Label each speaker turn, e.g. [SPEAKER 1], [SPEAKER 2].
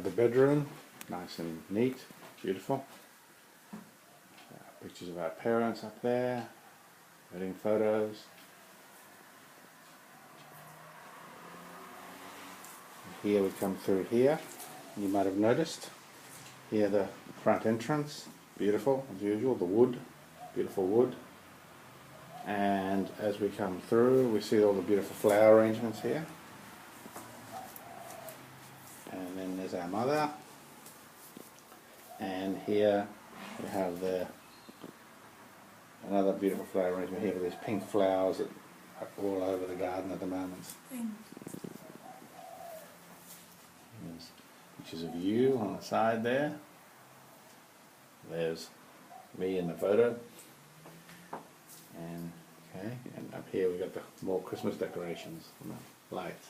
[SPEAKER 1] the bedroom, nice and neat, beautiful. Pictures of our parents up there, wedding photos. Here we come through here, you might have noticed. Here the front entrance, beautiful as usual, the wood, beautiful wood. And as we come through, we see all the beautiful flower arrangements here. And then there's our mother. And here we have another beautiful flower arrangement here with these pink flowers that are all over the garden at the moment. There's pictures of you on the side there. There's me in the photo. And up here we've got the more Christmas decorations and the lights.